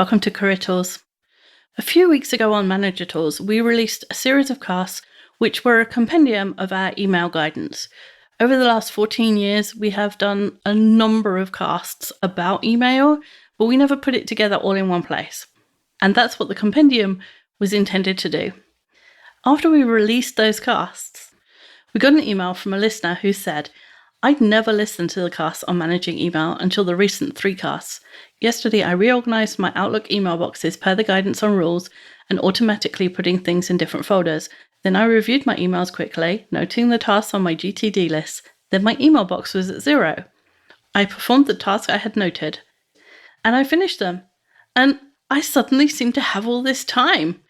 Welcome to Career Tools. A few weeks ago on Manager Tools, we released a series of casts which were a compendium of our email guidance. Over the last 14 years, we have done a number of casts about email, but we never put it together all in one place. And that's what the compendium was intended to do. After we released those casts, we got an email from a listener who said, "I'd never listened to the casts on managing email until the recent 3 casts. Yesterday, I reorganized my Outlook email boxes per the guidance on rules and automatically putting things in different folders. Then I reviewed my emails quickly, noting the tasks on my GTD list. Then my email box was at 0. I performed the task I had noted, and I finished them. And I suddenly seem to have all this time.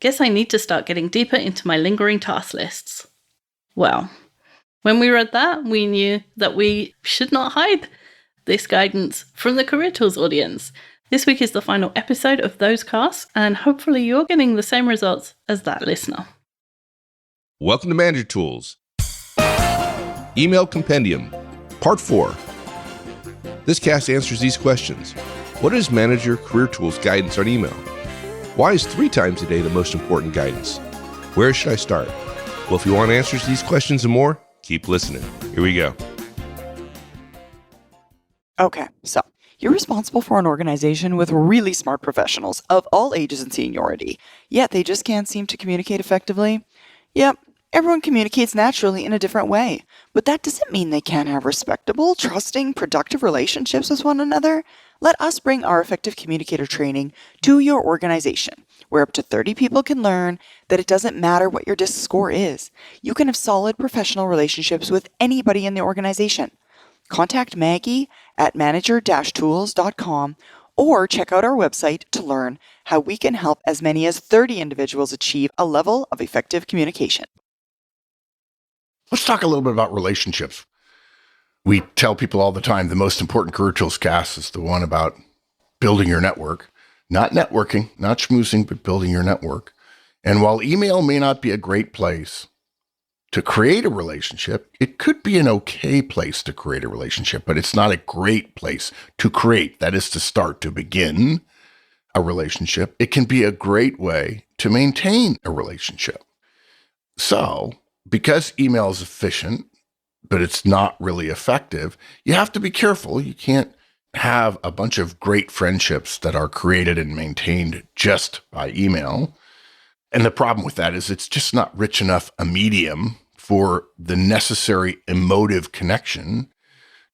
Guess I need to start getting deeper into my lingering task lists." Well, when we read that, we knew that we should not hide this guidance from the Career Tools audience. This week is the final episode of those casts, and hopefully you're getting the same results as that listener. Welcome to Manager Tools. Email Compendium, Part 4. This cast answers these questions. What is Manager Career Tools guidance on email? Why is 3 times a day the most important guidance? Where should I start? Well, if you want answers to these questions and more, keep listening. Here we go. Okay, so you're responsible for an organization with really smart professionals of all ages and seniority, yet they just can't seem to communicate effectively. Yep, everyone communicates naturally in a different way, but that doesn't mean they can't have respectable, trusting, productive relationships with one another. Let us bring our effective communicator training to your organization, where up to 30 people can learn that it doesn't matter what your DISC score is. You can have solid professional relationships with anybody in the organization. Contact Maggie at manager-tools.com or check out our website to learn how we can help as many as 30 individuals achieve a level of effective communication. Let's talk a little bit about relationships. We tell people all the time the most important Career Tools cast is the one about building your network. Not networking, not schmoozing, but building your network. And while email may not be a great place to create a relationship, it could be an okay place to create a relationship, but it's not a great place to create. That is to start, to begin a relationship. It can be a great way to maintain a relationship. So, because email is efficient, but it's not really effective, you have to be careful. You can't have a bunch of great friendships that are created and maintained just by email. And the problem with that is it's just not rich enough a medium for the necessary emotive connection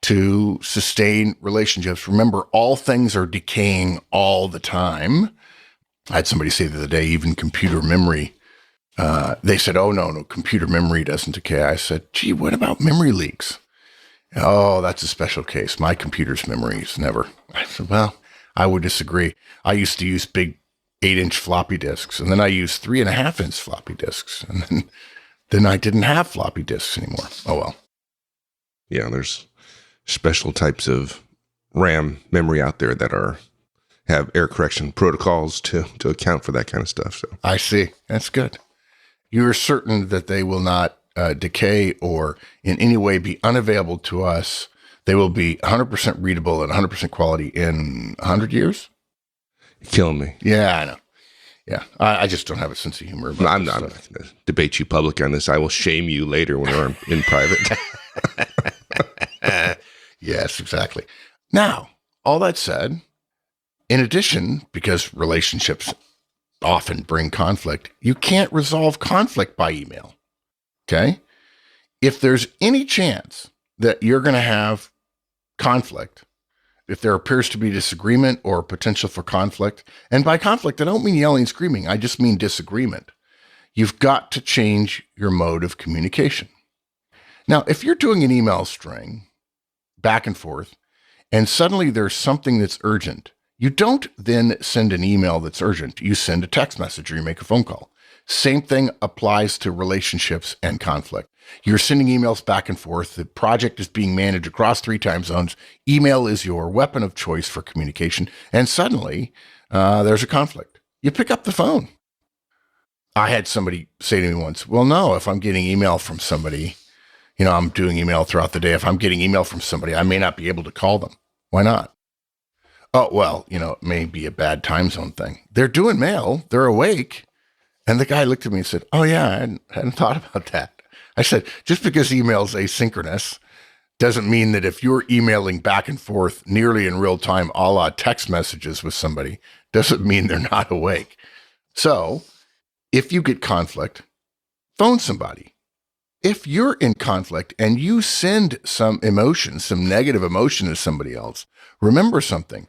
to sustain relationships. Remember, all things are decaying all the time. I had somebody say the other day, even computer memory. They said, oh, no, computer memory doesn't decay. I said, gee, what about memory leaks? Oh, that's a special case. My computer's memory is never. I said, well, I would disagree. I used to use big 8-inch floppy disks, and then I used 3.5-inch floppy disks, and then I didn't have floppy disks anymore. Oh, well. Yeah, there's special types of RAM memory out there that have error correction protocols to account for that kind of stuff. So I see. That's good. You're certain that they will not decay or in any way be unavailable to us. They will be 100% readable and 100% quality in 100 years? You're killing me. Yeah, I know. Yeah, I just don't have a sense of humor. I'm not going to debate you publicly on this. I will shame you later when we're in private. Yes, exactly. Now, all that said, in addition, because relationships often bring conflict, you can't resolve conflict by email. Okay? If there's any chance that you're going to have conflict, if there appears to be disagreement or potential for conflict, and by conflict, I don't mean yelling and screaming, I just mean disagreement, you've got to change your mode of communication. Now, if you're doing an email string back and forth, and suddenly there's something that's urgent, you don't then send an email that's urgent. You send a text message or you make a phone call. Same thing applies to relationships and conflict. You're sending emails back and forth. The project is being managed across 3 time zones. Email is your weapon of choice for communication. And suddenly there's a conflict. You pick up the phone. I had somebody say to me once, well, no, if I'm getting email from somebody, I'm doing email throughout the day. If I'm getting email from somebody, I may not be able to call them. Why not? Oh, well, it may be a bad time zone thing. They're doing mail. They're awake. And the guy looked at me and said, oh, yeah, I hadn't thought about that. I said, just because email's asynchronous doesn't mean that if you're emailing back and forth nearly in real time, a la text messages with somebody, doesn't mean they're not awake. So if you get conflict, phone somebody. If you're in conflict and you send some emotion, some negative emotion to somebody else, remember something.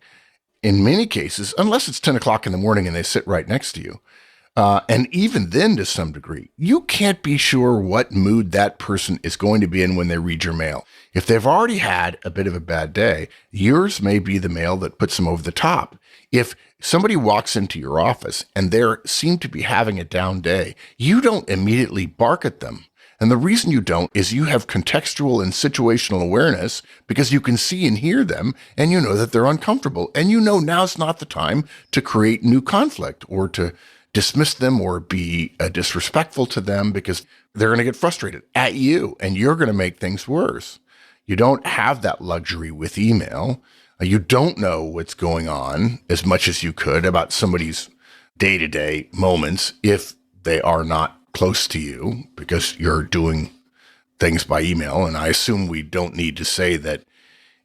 In many cases, unless it's 10 o'clock in the morning and they sit right next to you, and even then to some degree, you can't be sure what mood that person is going to be in when they read your mail. If they've already had a bit of a bad day, yours may be the mail that puts them over the top. If somebody walks into your office and they seem to be having a down day, you don't immediately bark at them. And the reason you don't is you have contextual and situational awareness because you can see and hear them and you know that they're uncomfortable. And you know now's not the time to create new conflict or to dismiss them or be disrespectful to them because they're going to get frustrated at you and you're going to make things worse. You don't have that luxury with email. You don't know what's going on as much as you could about somebody's day-to-day moments if they are not close to you because you're doing things by email. And I assume we don't need to say that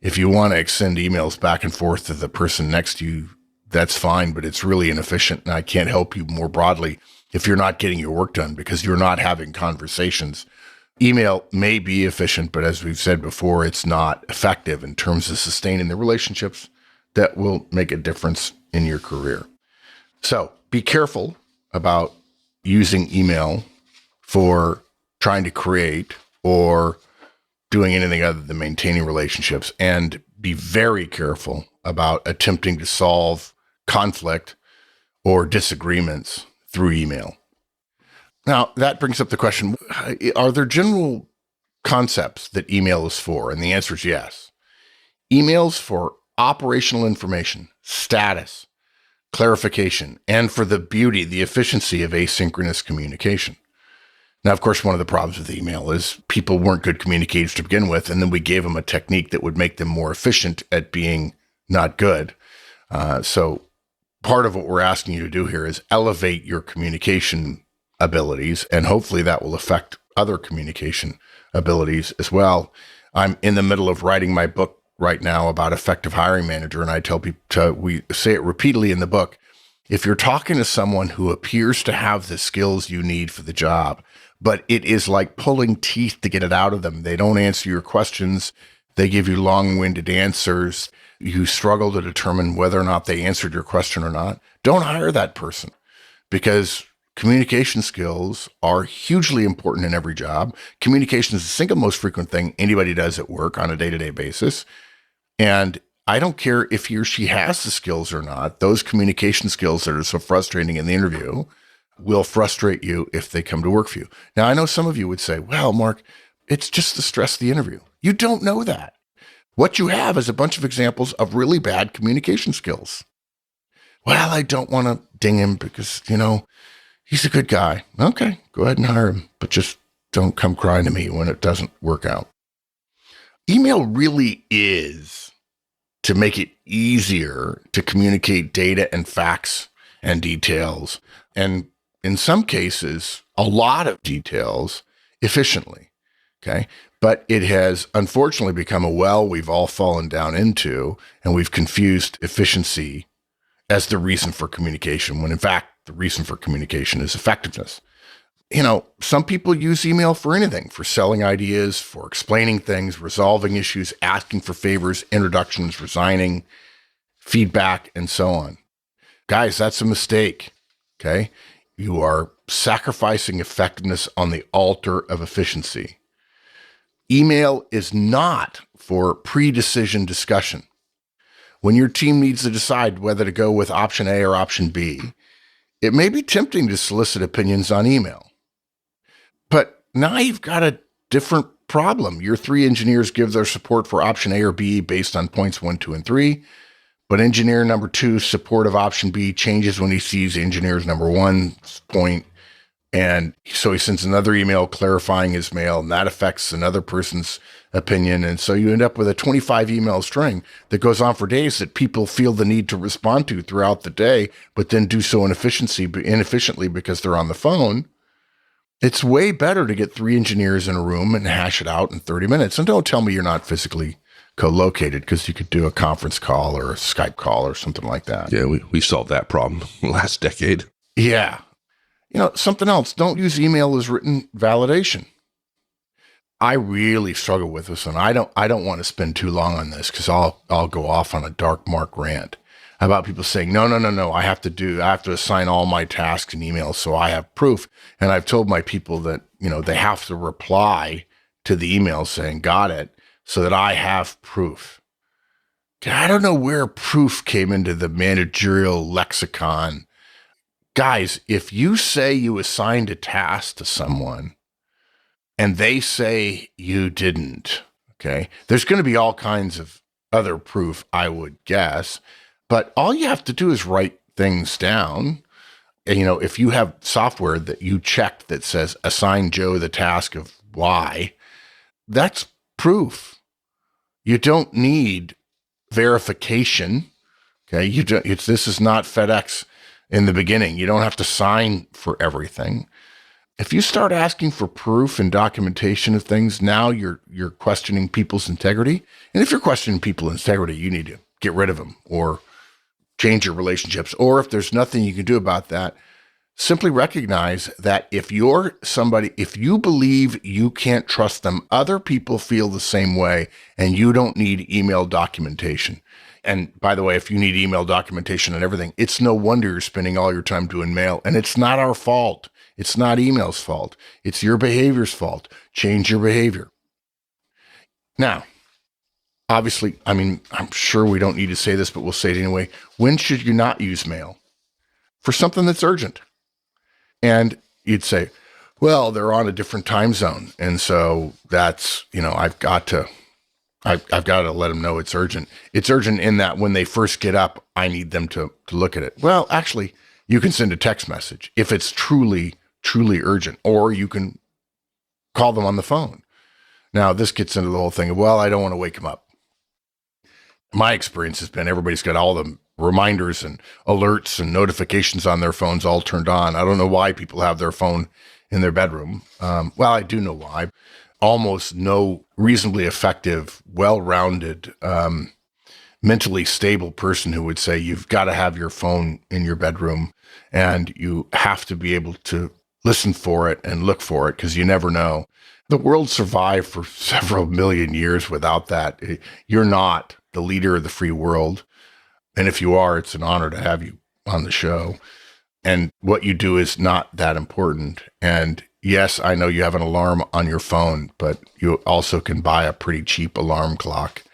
if you want to send emails back and forth to the person next to you, that's fine, but it's really inefficient. And I can't help you more broadly if you're not getting your work done because you're not having conversations. Email may be efficient, but as we've said before, it's not effective in terms of sustaining the relationships that will make a difference in your career. So be careful about using email for trying to create or doing anything other than maintaining relationships, and be very careful about attempting to solve conflict or disagreements through email. Now, that brings up the question, are there general concepts that email is for? And the answer is yes. Email's for operational information, status, clarification, and for the beauty, the efficiency of asynchronous communication. Now, of course, one of the problems with email is people weren't good communicators to begin with, and then we gave them a technique that would make them more efficient at being not good. So part of what we're asking you to do here is elevate your communication abilities, and hopefully that will affect other communication abilities as well. I'm in the middle of writing my book right now about effective hiring manager, and I tell people, we say it repeatedly in the book, if you're talking to someone who appears to have the skills you need for the job, but it is like pulling teeth to get it out of them, they don't answer your questions, they give you long-winded answers, you struggle to determine whether or not they answered your question or not, don't hire that person, because communication skills are hugely important in every job. Communication is the single most frequent thing anybody does at work on a day-to-day basis. And I don't care if he or she has the skills or not, those communication skills that are so frustrating in the interview will frustrate you if they come to work for you. Now, I know some of you would say, well, Mark, it's just the stress of the interview. You don't know that. What you have is a bunch of examples of really bad communication skills. Well, I don't want to ding him because, he's a good guy. Okay, go ahead and hire him, but just don't come crying to me when it doesn't work out. Email really is to make it easier to communicate data and facts and details, and in some cases, a lot of details efficiently, okay? But it has unfortunately become a well we've all fallen down into, and we've confused efficiency as the reason for communication, when in fact, the reason for communication is effectiveness. Some people use email for anything, for selling ideas, for explaining things, resolving issues, asking for favors, introductions, resigning, feedback, and so on. Guys, that's a mistake, okay? You are sacrificing effectiveness on the altar of efficiency. Email is not for pre-decision discussion. When your team needs to decide whether to go with option A or option B, it may be tempting to solicit opinions on email. But now you've got a different problem. Your 3 engineers give their support for option A or B based on points 1, 2, and 3. But engineer number 2's support of option B changes when he sees engineer's number 1's point And so he sends another email clarifying his mail, and that affects another person's opinion. And so you end up with a 25 email string that goes on for days that people feel the need to respond to throughout the day, but then do so inefficiently because they're on the phone. It's way better to get 3 engineers in a room and hash it out in 30 minutes. And don't tell me you're not physically co-located, because you could do a conference call or a Skype call or something like that. Yeah, we solved that problem last decade. Yeah. Something else, don't use email as written validation. I really struggle with this, and I don't want to spend too long on this because I'll go off on a dark mark rant about people saying, no, I have to assign all my tasks in emails so I have proof. And I've told my people that, they have to reply to the email saying, got it, so that I have proof. I don't know where proof came into the managerial lexicon. Guys, if you say you assigned a task to someone and they say you didn't, okay, there's going to be all kinds of other proof, I would guess, but all you have to do is write things down. And, if you have software that you checked that says assign Joe the task of Y, that's proof. You don't need verification. Okay. This is not FedEx in the beginning. You don't have to sign for everything. If you start asking for proof and documentation of things, now you're questioning people's integrity. And if you're questioning people's integrity, you need to get rid of them or change your relationships. Or if there's nothing you can do about that, simply recognize that if you believe you can't trust them, other people feel the same way, and you don't need email documentation. And by the way, if you need email documentation and everything, it's no wonder you're spending all your time doing mail. And it's not our fault. It's not email's fault. It's your behavior's fault. Change your behavior. Now, obviously, I'm sure we don't need to say this, but we'll say it anyway. When should you not use mail? For something that's urgent. And you'd say, well, they're on a different time zone. And so that's, I've got to let them know it's urgent. It's urgent in that when they first get up, I need them to look at it. Well, actually, you can send a text message if it's truly, truly urgent, or you can call them on the phone. Now, this gets into the whole thing of, well, I don't want to wake them up. My experience has been everybody's got all the reminders and alerts and notifications on their phones all turned on. I don't know why people have their phone in their bedroom. Well, I do know why. Almost no reasonably effective, well-rounded, mentally stable person who would say you've got to have your phone in your bedroom and you have to be able to listen for it and look for it because you never know. The world survived for several million years without that. You're not the leader of the free world. And if you are, it's an honor to have you on the show. And what you do is not that important. And yes, I know you have an alarm on your phone, but you also can buy a pretty cheap alarm clock.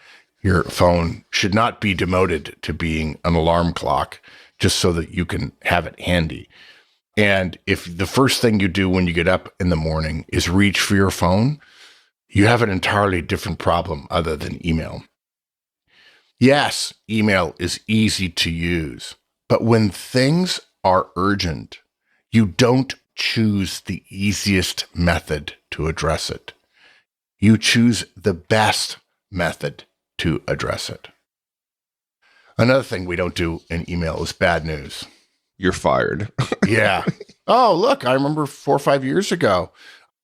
Your phone should not be demoted to being an alarm clock just so that you can have it handy. And if the first thing you do when you get up in the morning is reach for your phone, you have an entirely different problem other than email. Yes, email is easy to use, but when things are urgent, you don't choose the easiest method to address it. You choose the best method to address it. Another thing we don't do in email is bad news. You're fired. Yeah. Oh, look, I remember 4 or 5 years ago,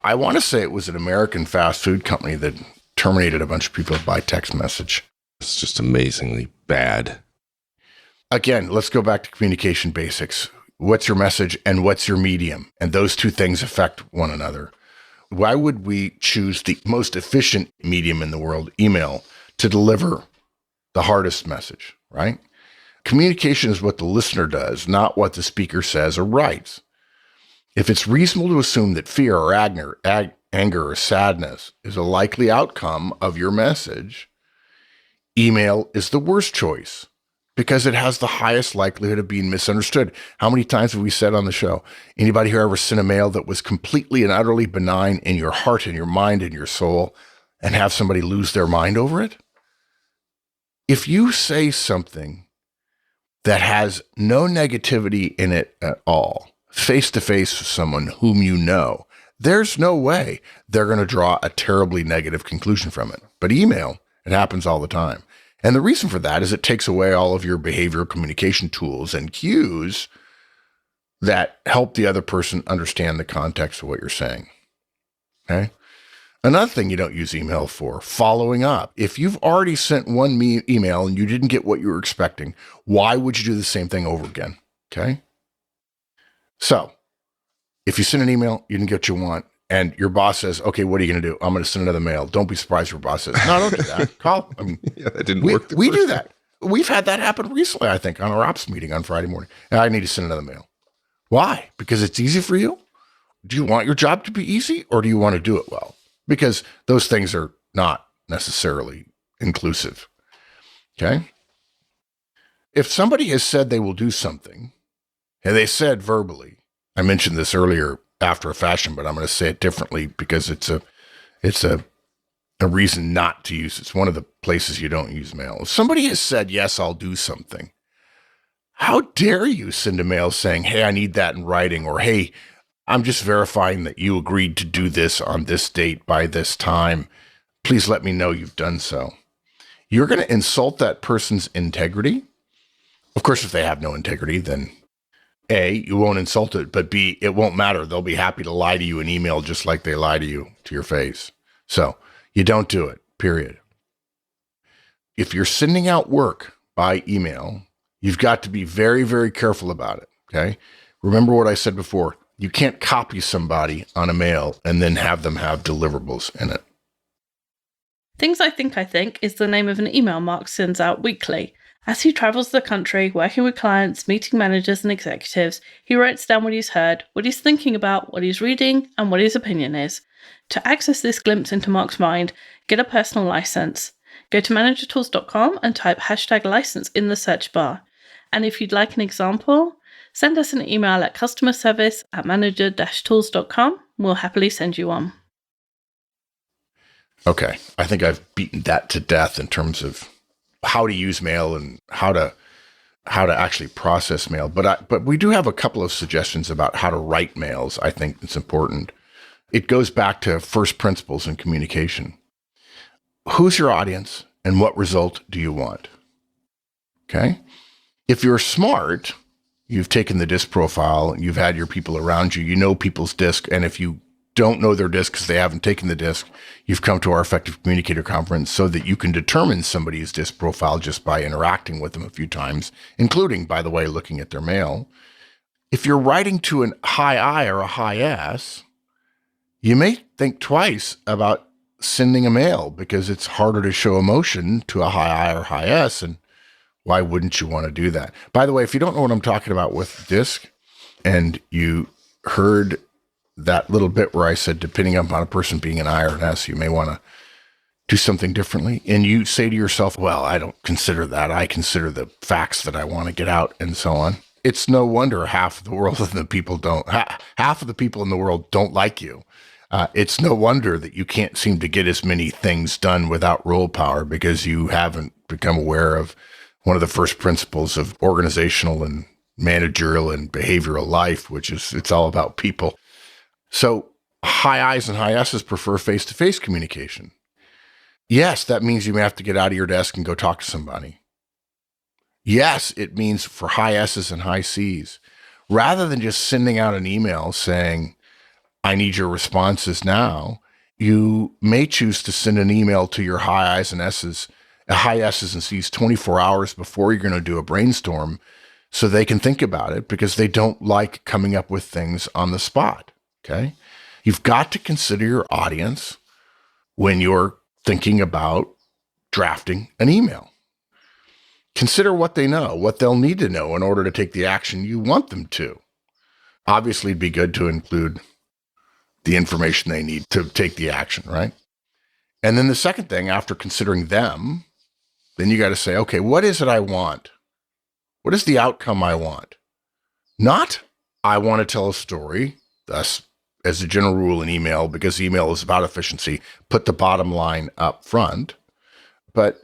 I want to say it was an American fast food company that terminated a bunch of people by text message. It's just amazingly bad. Again, let's go back to communication basics. What's your message and what's your medium? And those two things affect one another. Why would we choose the most efficient medium in the world, email, to deliver the hardest message, right? Communication is what the listener does, not what the speaker says or writes. If it's reasonable to assume that fear or anger or sadness is a likely outcome of your message, email is the worst choice because it has the highest likelihood of being misunderstood. How many times have we said on the show, anybody who ever sent a mail that was completely and utterly benign in your heart and your mind and your soul and have somebody lose their mind over it? If you say something that has no negativity in it at all, face-to-face with someone whom you know, there's no way they're going to draw a terribly negative conclusion from it. But email, it happens all the time. And the reason for that is it takes away all of your behavioral communication tools and cues that help the other person understand the context of what you're saying. Okay? Another thing you don't use email for, following up. If you've already sent one email and you didn't get what you were expecting, why would you do the same thing over again? Okay? So, if you send an email, you didn't get what you want, and your boss says, okay, what are you going to do? I'm going to send another mail. Don't be surprised if your boss says, no, don't do that. Call. I mean, Yeah, that didn't work. We do that. We've had that happen recently, I think, on our ops meeting on Friday morning. I need to send another mail. Why? Because it's easy for you? Do you want your job to be easy, or do you want to do it well? Because those things are not necessarily inclusive. Okay? If somebody has said they will do something, and they said verbally, I mentioned this earlier after a fashion, but I'm going to say it differently because it's a reason not to use it. It's one of the places you don't use mail. If somebody has said, yes, I'll do something, how dare you send a mail saying, hey, I need that in writing, or hey, I'm just verifying that you agreed to do this on this date by this time. Please let me know you've done so. You're going to insult that person's integrity. Of course, if they have no integrity, then A, you won't insult it, but B, it won't matter. They'll be happy to lie to you in email just like they lie to you to your face. So you don't do it, period. If you're sending out work by email, you've got to be very, very careful about it, okay? Remember what I said before. You can't copy somebody on a mail and then have them have deliverables in it. Things I Think is the name of an email Mark sends out weekly. As he travels the country, working with clients, meeting managers and executives, he writes down what he's heard, what he's thinking about, what he's reading, and what his opinion is. To access this glimpse into Mark's mind, get a personal license. Go to managertools.com and type #license in the search bar. And if you'd like an example, send us an email at customerservice@manager-tools.com. We'll happily send you one. Okay, I think I've beaten that to death in terms of how to use mail and how to actually process mail. But we do have a couple of suggestions about how to write mails. I think it's important. It goes back to first principles in communication. Who's your audience and what result do you want? Okay. If you're smart, you've taken the DISC profile, you've had your people around you, you know people's DISC, and if you don't know their DISC because they haven't taken the DISC, you've come to our Effective Communicator Conference so that you can determine somebody's DISC profile just by interacting with them a few times, including, by the way, looking at their mail. If you're writing to a high I or a high S, you may think twice about sending a mail because it's harder to show emotion to a high I or high S, and why wouldn't you want to do that? By the way, if you don't know what I'm talking about with DISC, and you heard that little bit where I said, depending upon a person being an I or an S, you may want to do something differently. And you say to yourself, well, I don't consider that. I consider the facts that I want to get out and so on. It's no wonder half of the world of the people half of the people in the world don't like you. It's no wonder that you can't seem to get as many things done without rule power because you haven't become aware of one of the first principles of organizational and managerial and behavioral life, which is it's all about people. So high I's and high S's prefer face-to-face communication. Yes, that means you may have to get out of your desk and go talk to somebody. Yes, it means for high S's and high C's, rather than just sending out an email saying, I need your responses now, you may choose to send an email to your high I's and S's, high S's and C's 24 hours before you're going to do a brainstorm so they can think about it because they don't like coming up with things on the spot. Okay. You've got to consider your audience when you're thinking about drafting an email. Consider what they know, what they'll need to know in order to take the action you want them to. Obviously, it'd be good to include the information they need to take the action, right? And then the second thing, after considering them, then you got to say, okay, what is it I want? What is the outcome I want? Not, I want to tell a story, thus, as a general rule in email, because email is about efficiency, put the bottom line up front. But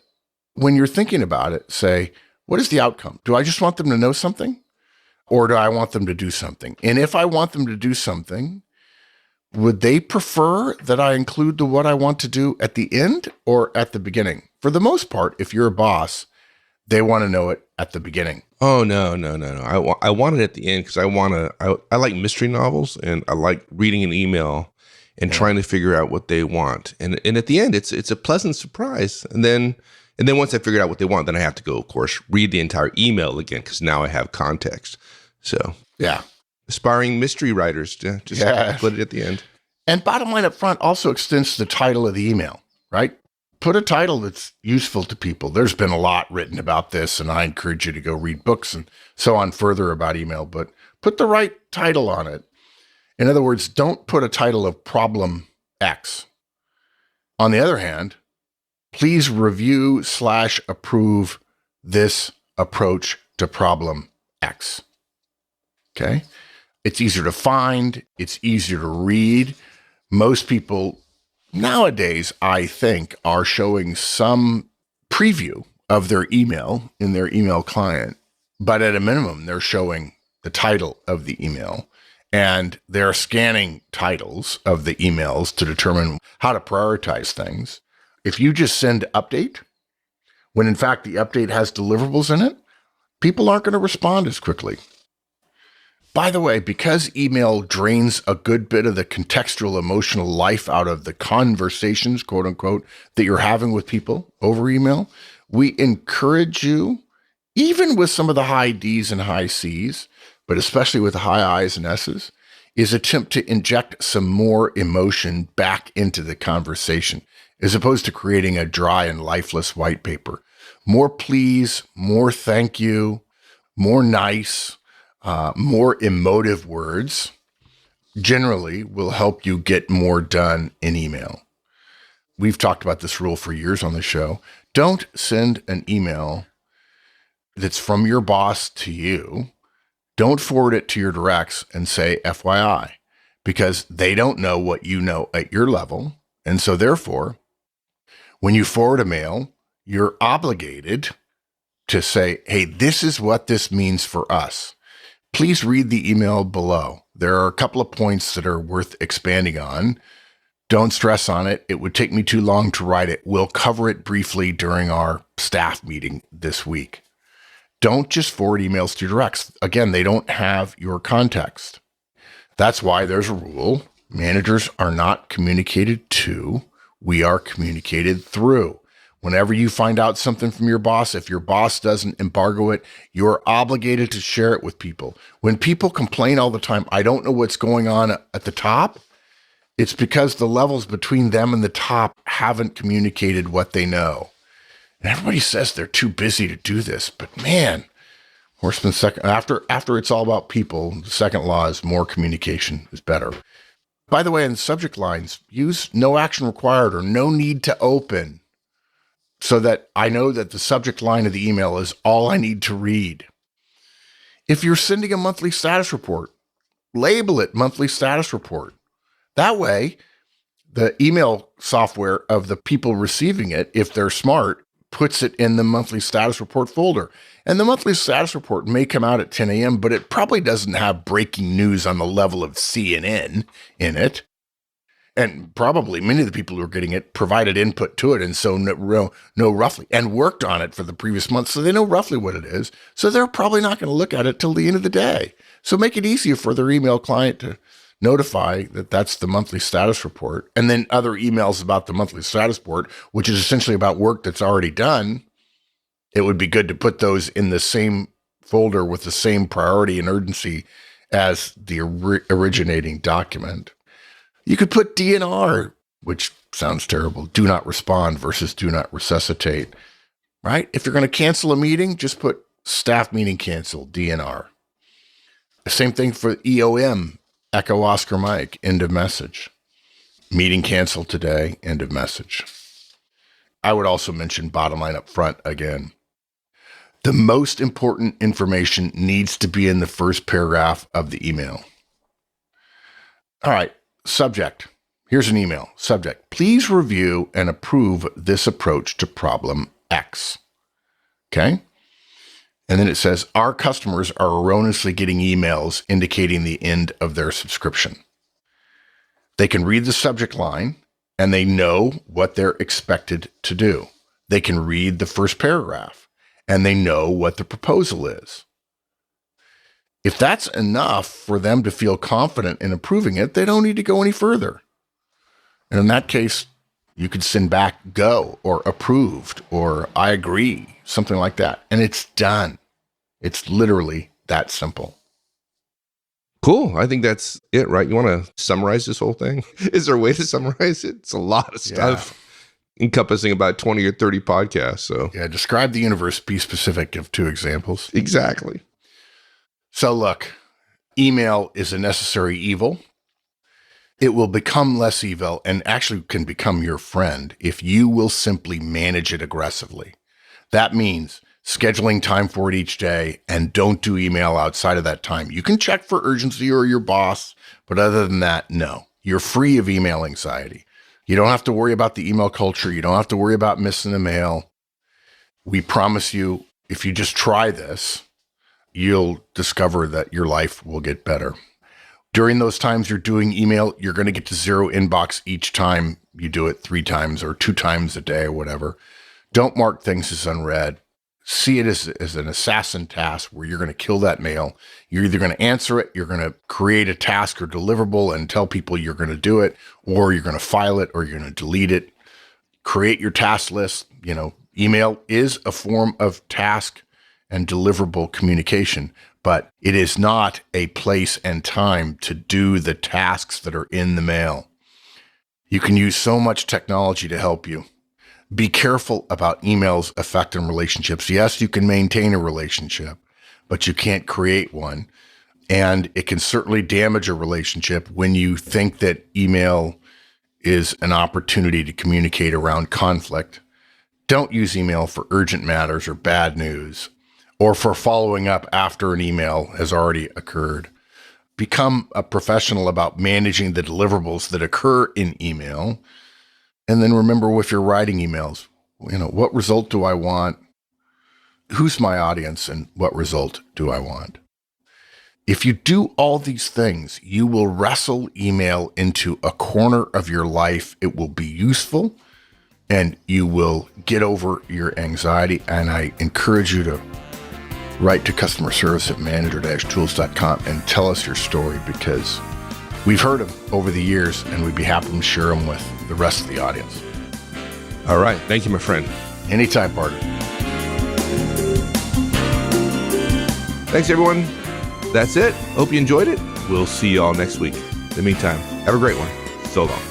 when you're thinking about it, say, what is the outcome? Do I just want them to know something? Or do I want them to do something? And if I want them to do something, would they prefer that I include the what I want to do at the end or at the beginning? For the most part, if you're a boss, they want to know it at the beginning. Oh, no. I want it at the end because I like mystery novels, and I like reading an email and trying to figure out what they want. And at the end, it's a pleasant surprise. And then once I figured out what they want, then I have to go, of course, read the entire email again because now I have context. So yeah. Aspiring mystery writers, just put it at the end. And bottom line up front also extends to the title of the email, right? Put a title that's useful to people. There's been a lot written about this, and I encourage you to go read books and so on further about email, but put the right title on it. In other words, don't put a title of problem X. On the other hand, please review/approve this approach to problem X. Okay? It's easier to find. It's easier to read. Most people nowadays, I think, are showing some preview of their email in their email client, but at a minimum, they're showing the title of the email, and they're scanning titles of the emails to determine how to prioritize things. If you just send update, when in fact the update has deliverables in it, people aren't going to respond as quickly. By the way, because email drains a good bit of the contextual emotional life out of the conversations, quote unquote, that you're having with people over email, we encourage you, even with some of the high D's and high C's, but especially with the high I's and S's, is attempt to inject some more emotion back into the conversation, as opposed to creating a dry and lifeless white paper. More please, more thank you, more nice, more emotive words generally will help you get more done in email. We've talked about this rule for years on the show. Don't send an email that's from your boss to you. Don't forward it to your directs and say FYI, because they don't know what you know at your level. And so therefore, when you forward a mail, you're obligated to say, hey, this is what this means for us. Please read the email below. There are a couple of points that are worth expanding on. Don't stress on it. It would take me too long to write it. We'll cover it briefly during our staff meeting this week. Don't just forward emails to your directs. Again, they don't have your context. That's why there's a rule. Managers are not communicated to. We are communicated through. Whenever you find out something from your boss, if your boss doesn't embargo it, you're obligated to share it with people. When people complain all the time, I don't know what's going on at the top, it's because the levels between them and the top haven't communicated what they know. And everybody says they're too busy to do this, but man, Horstman's second, after it's all about people, the second law is more communication is better. By the way, in subject lines, use no action required or no need to open, so that I know that the subject line of the email is all I need to read. If you're sending a monthly status report, label it monthly status report. That way, the email software of the people receiving it, if they're smart, puts it in the monthly status report folder. And the monthly status report may come out at 10 a.m., but it probably doesn't have breaking news on the level of CNN in it. And probably many of the people who are getting it provided input to it and so know roughly and worked on it for the previous month, so they know roughly what it is. So they're probably not going to look at it till the end of the day. So make it easier for their email client to notify that that's the monthly status report. And then other emails about the monthly status report, which is essentially about work that's already done. It would be good to put those in the same folder with the same priority and urgency as the originating document. You could put DNR, which sounds terrible, do not respond versus do not resuscitate, right? If you're going to cancel a meeting, just put staff meeting canceled, DNR. The same thing for EOM, Echo Oscar Mike, end of message. Meeting canceled today, end of message. I would also mention bottom line up front again. The most important information needs to be in the first paragraph of the email. All right. Subject. Here's an email. Subject. Please review and approve this approach to problem X. Okay? And then it says, our customers are erroneously getting emails indicating the end of their subscription. They can read the subject line and they know what they're expected to do. They can read the first paragraph and they know what the proposal is. If that's enough for them to feel confident in approving it, they don't need to go any further. And in that case, you could send back go or approved or I agree, something like that. And it's done. It's literally that simple. Cool. I think that's it, right? You want to summarize this whole thing? Is there a way to summarize it? It's a lot of stuff encompassing about 20 or 30 podcasts. So yeah, describe the universe, be specific, give 2 examples. Exactly. So look, email is a necessary evil. It will become less evil and actually can become your friend if you will simply manage it aggressively. That means scheduling time for it each day and don't do email outside of that time. You can check for urgency or your boss, but other than that, no. You're free of email anxiety. You don't have to worry about the email culture. You don't have to worry about missing a mail. We promise you, if you just try this, you'll discover that your life will get better. During those times you're doing email, you're going to get to 0 inbox each time you do it 3 times or 2 times a day or whatever. Don't mark things as unread. See it as an assassin task where you're going to kill that mail. You're either going to answer it, you're going to create a task or deliverable and tell people you're going to do it, or you're going to file it, or you're going to delete it. Create your task list. Email is a form of task and deliverable communication, but it is not a place and time to do the tasks that are in the mail. You can use so much technology to help you. Be careful about email's effect on relationships. Yes, you can maintain a relationship, but you can't create one. And it can certainly damage a relationship when you think that email is an opportunity to communicate around conflict. Don't use email for urgent matters or bad news, or for following up after an email has already occurred. Become a professional about managing the deliverables that occur in email. And then remember, if you're writing emails, what result do I want? Who's my audience and what result do I want? If you do all these things, you will wrestle email into a corner of your life. It will be useful and you will get over your anxiety. And I encourage you to write to customer service at manager-tools.com and tell us your story, because we've heard them over the years and we'd be happy to share them with the rest of the audience. All right. Thank you, my friend. Anytime, partner. Thanks, everyone. That's it. Hope you enjoyed it. We'll see you all next week. In the meantime, have a great one. So long.